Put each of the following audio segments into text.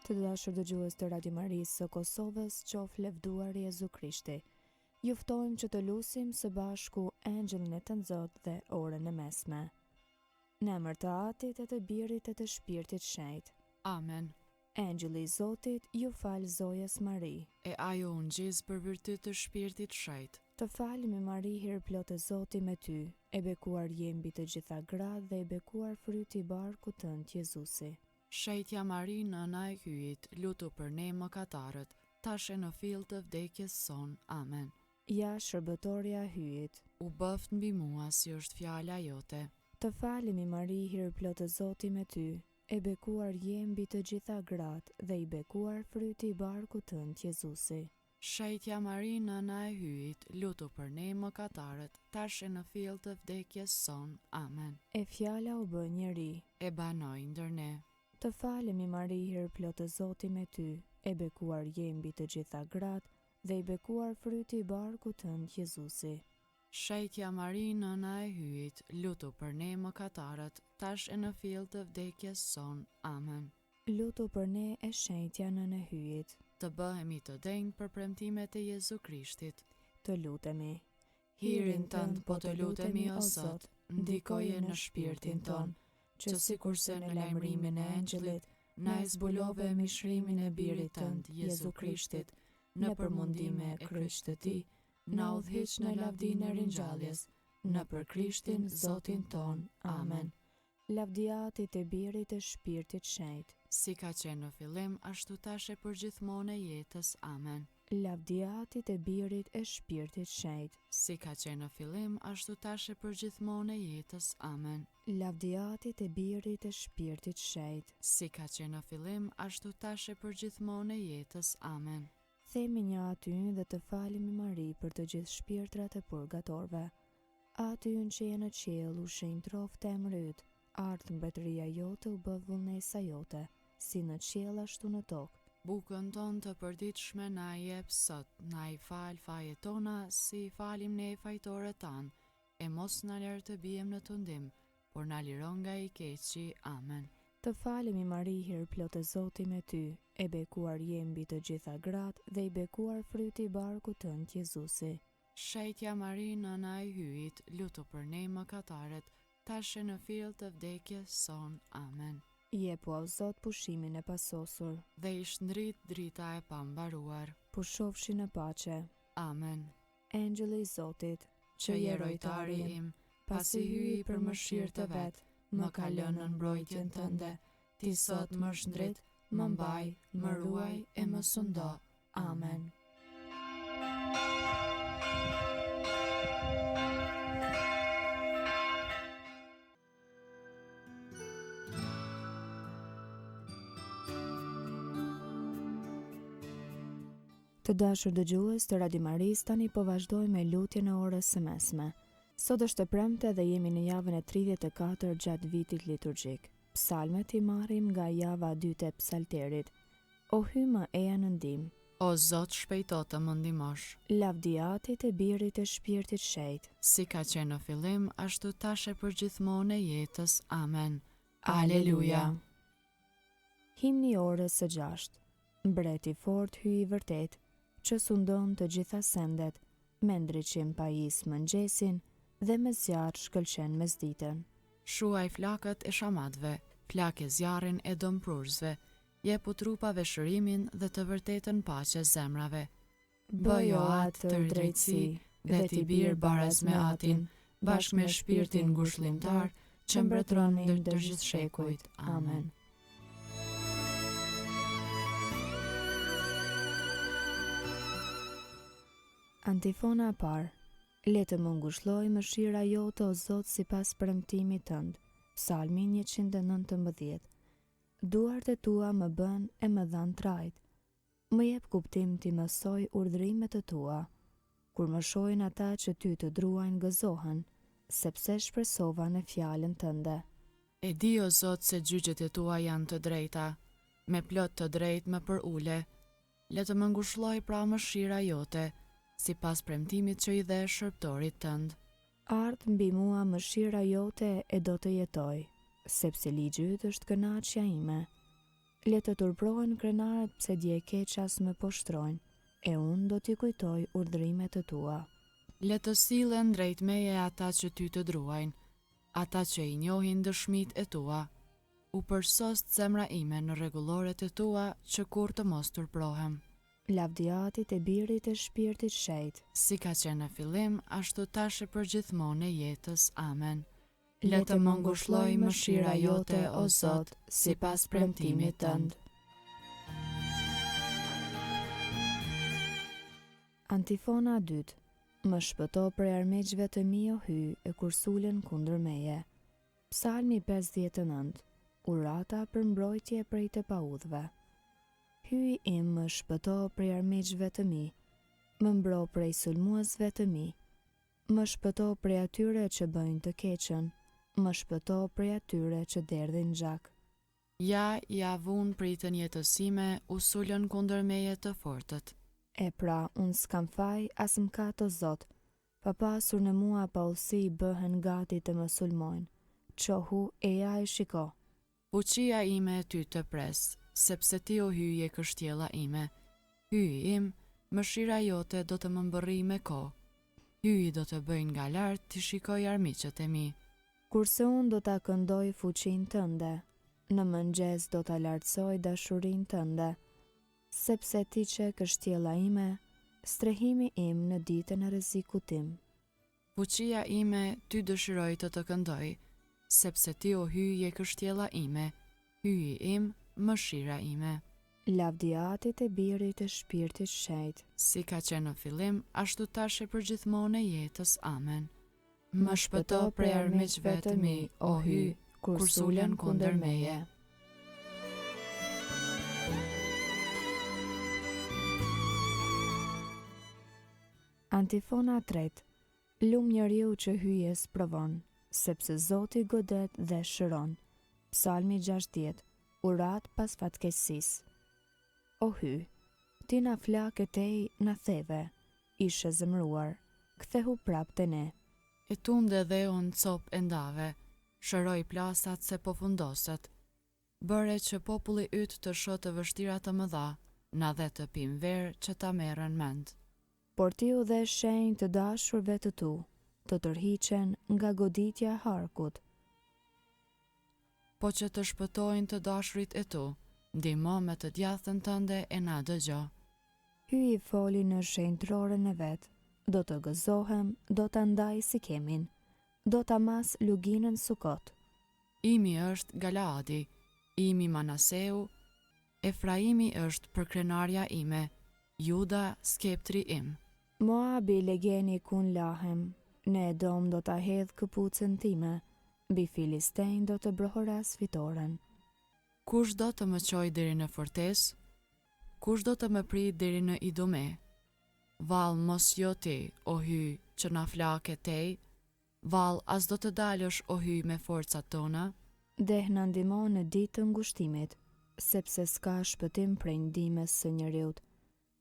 Të dashur dëgjues të Radio Marisë së Kosovës, qof lëvduar Jezu Krishti. Ju ftojmë që të lusim së bashku Angelin e të Nxot dhe orën e mesme. Në emër të Atit e të Birit e të Shpirtit Shenjtë. Amen. Angjeli i Zotit ju fal Zojës Mari. E ajo unë gjizë për virtyt të Shpirtit Shenjtë. Të falemi Mari, hir plotë e Zoti me ty, e bekuar je mbi të gjitha gratë dhe e bekuar fryti i barkut tënd Jezusi. Shenjtja Mari, nëna e hyjit, lutu për ne mëkatarët, tash e në fill të vdekjes son. Amen. Ja shërbëtorja e hyjit. U bëft mbi mua si është fjala jote. Të falemi Mari, hir plotë e Zoti me ty, e bekuar je mbi të gjitha gratë dhe i bekuar fryti i barkut tënd Jezusi. Shenjtja Mari, nëna e hyjit, lutu për ne mëkatarët, tash e në fill të vdekjes son. Amen. E fjala u bë njeri. E banoj ndër ne. Të falemi Mari, hir plotë e Zoti me ty, e bekuar je mbi të gjitha gratë dhe i bekuar fryti i barkut tënd Jezusi. Shenjtja Mari, nëna e hyjit, lutu për ne mëkatarët, tash e në fill të vdekjes son. Amen. Lutu për ne e shenjtja nënë e hyjit. Të bëhemi të denjë për premtimet e Jezu Krishtit. Të lutemi. Hirin tënd po të lutemi o Zot, ndikoje në shpirtin ton, që sikurse në lajmërimin e Angelit, na e zbulove mishrimin e birit tënd, Jezu Krishtit, në përmundime e kryqit të tij, na udhhiq në lavdinë e ringjalljes, në për Krishtin Zotin ton. Amen. Lavdia Atit e Birit e Shpirtit Shenjtë. Si ka qenë në fillim, ashtu tash e për gjithmonë e jetës. Amen. Lavdia Atit e Birit e Shpirtit Shenjtë. Si ka qenë në fillim, ashtu tash e për gjithmonë e jetës. Amen. Lavdia Atit e Birit e Shpirtit Shenjtë. Si ka qenë në fillim, ashtu tash e për gjithmonë e jetës. Amen. Themi një aty dhe të falemi Mari për të gjithë shpirtrat e purgatorve. Aty që je në qiell, u shenjë troftë e emrit, ardh mbretëria jote, u bë vullnesa jote, si në qiell ashtu në tokë. Bukën tonë të përditshme na i jep sot, na i fal fajet tona si i falim ne fajtorët tanë, e mos na lër të bijem në tundim, por na liron nga i keqi. Amen. Të falemi Mari, hir plotë e Zoti me ty, e bekuar je mbi të gjitha gratë dhe i bekuar fryti i barkut tënd Jezusi. Shenjtja Mari, nëna e hyjit, lutu për ne mëkatarët, tash e në fill të vdekjes son. Amen. Jepu o Zot pushimin e pasosur, dhe i shndrit drita e pambaruar. Pushofshi në paqe. Amen. Angjeli i Zotit, që je rojtari im, pasi hyi për mëshirë të vet, më ka lënë në mbrojtjen tënde, ti sot më shndrit, më mbaj, më ruaj e më sundo. Amen. Të dashur dëgjues të Radio Marisë, tani po vazhdoj me lutjen e orës së mesme. Sot është e premte dhe jemi në javën e 34 gjatë vitit liturgjik. Psalmet i marrim nga java e dytë e psalterit. O hy më eja në ndihmë. O Zot, shpejto të më ndihmosh. Lavdia Atit e Birit e Shpirtit Shenjtë. Si ka qenë në fillim, ashtu tash e për gjithmonë e jetës. Amen. Aleluja. Himni orës së 6. Mbreti fort hyi i vërtet, që sundon të gjitha sendet, me ndriqim pajis mëngjesin dhe me zjarr shkëlqen mesditën. Shuaj flakët e shamatëve, plake zjarrin e dëmprurësve, jepu trupave shërimin dhe të vërtetën paqe zemrave. Bëjo atë të drejtësi dhe t'i birë baraz me Atin, bashkë me shpirtin ngushëllimtar, që mbretëron ndër gjithë shekujt. Amen. Antifona e parë. Le të më ngushëlloj mëshira jote o Zot sipas premtimit tënd. Psalmi 119. Duart e tua më bën e më dhan trajt. Më jep kuptim t'i mësoj urdhrimet e tua. Kur më shohin ata që ty të druajnë gëzohen, sepse shpresova në fjalën tënde. E di o Zot se gjyqjet e tua janë të drejta, me plot të drejtë më për ule. Le të më ngushëlloj pra mëshira jote, si pas premtimit që i dhe shërptorit tënd. Ardh mbi mua mëshira jote e do të jetoj, sepse ligji yt është kënaqësia ime. Le të turprohen krenarët pse dje keqas më poshtrojnë, e unë do t'i kujtoj urdhrimet e tua. Le të sillen drejt meje ata që ty të druajnë, ata që i njohin dëshmit e tua. U përsost zemra ime në rregulloret e tua që kur të mos turprohem. Lavdiatit e birit e shpirtit shejt, Si ka qenë në fillim, ashtu tash e përgjithmonë e jetës. Amen. Le të më ngushëlloj mëshira jote, o Zot, sipas premtimit tënd. Antifona 2. Më shpëto prej armiqve të mi o hy e kur sulen kundër meje. Psalmi 59. Urata për mbrojtje prej të paudhve. Hyi im më shpëto prej armiqve të mi, më mbro prej sulmuesve të mi, më shpëto prej atyre që bëjnë të keqen, më shpëto prej atyre që derdhin gjak. Ja vun pritën jetësime, u sulën kundër meje të fortët. E pra, unë s'kam faj as m'kat o Zot, pa pasur në mua pa ullsi bëhen gati të më sulmojnë. Qohu e ja e shiko. Fuqia ime ty të pres, sepse ti o hyje kështjella ime. Hyji im, mëshira jote do të më mbërri me kohë. Hyji do të bëjnë nga lart të shikoj armiqët e mi. Kurse unë do ta këndoj fuqin tënde, në mëngjes do ta lartësoj dashurin tënde, sepse ti që kështjella ime, strehimi im në ditën e rrezikut tim. Fuqia ime ty dëshiroj të këndoj, sepse ti o hyje kështjella ime. Hyji im, mëshira ime. Lavdiatit e birit e shpirtit shejt, Si ka qenë në fillim, ashtu tash e përgjithmonë e jetës. Amen. Më shpëto prej armiqve të mi, o hy, kur sulen kundër meje. Antifona 3. Lum njeriu që hyjes provon, sepse Zoti godet dhe shëron. Psalmi 60. Urat pas fatkeqësisë. O hy, ti na flakë tej na theve, ishe zemruar, kthehu prap te ne. E tunde dhe unë cop e ndave, shëroj plasat se po fundoset. Bëre që populli yt të shoh të vështira të mëdha, na dhe të pim verë që ta merren mend. Por ti u dhe shenjë të dashurve të tu, të tërhiqen nga goditja e harkut. Po që të shpëtojnë të dashurit e tu, ndihmo me të djathtën tënde e na dëgjo. Hy i foli në shenjtroren e vet, do të gëzohem, do të ndaj si kemin, do të mas luginën Sukot. Imi është Galaadi, imi Manaseu, Efraimi është përkrenarja ime, Juda skeptri im. Moabi legeni kun lahem, në Edom do ta hedh këpucën time, mbi Filistejn do të brohoras fitoren. Kush do të më qoj deri në fortesë? Kush do të më prit deri në Idume? Val mos jo ti, o hy, që na flake tej, val as do të dalësh, o hy, me forcat tona? Deh në ndimo në ditë të ngushtimit, sepse s'ka shpëtim prej ndihmës së njeriut.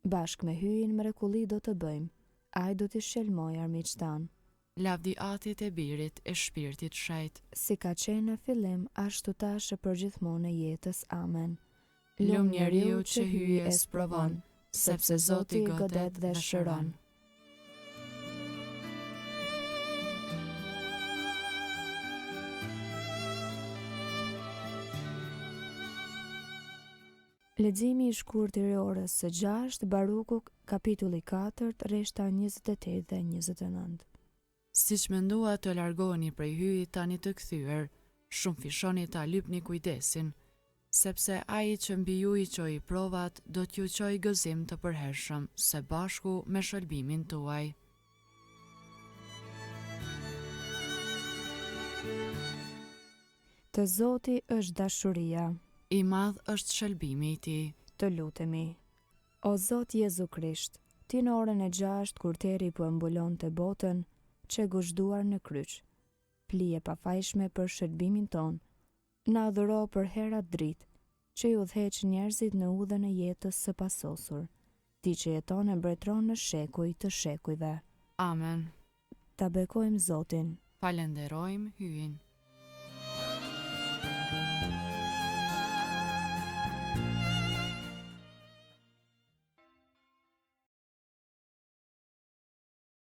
Bashk me hyin mrekulli do të bëjmë, ai do t'i shelmoj armiqtë tanë. Lavdiatit e birit e shpirtit shejt. Si ka qenë në fillim, ashtu tash e përgjithmonë e jetës. Amen. Lum njeriu që hyjes provon, sepse Zoti godet dhe shëron. Leximi i shkurtër i orës së 6, Baruku, kapitulli 4, rreshta 28 dhe 29. Siç mendua të largoni prej hyjit tani të kthyer, shumë fishoni ta lypni kujdesin, sepse ai që mbi ju i çoi provat, do t'ju çojë gëzim të përhershëm, së bashku me shëlbimin tuaj. Të Zoti është dashuria, I madh është shëlbimi i tij. të lutemi. O Zot Jezu Krisht, ti në orën e 6 kur teri po mbulon të botën, që guzhduar në kryq, plije pafajshme për shërbimin ton, na adhuro për herat dritë, që i udhëheq njerëzit në udhën e jetës së pasosur, ti që jeton e mbretëron në shekuj të shekujve. Amen. Ta bekojmë Zotin. Falenderojmë hyjin.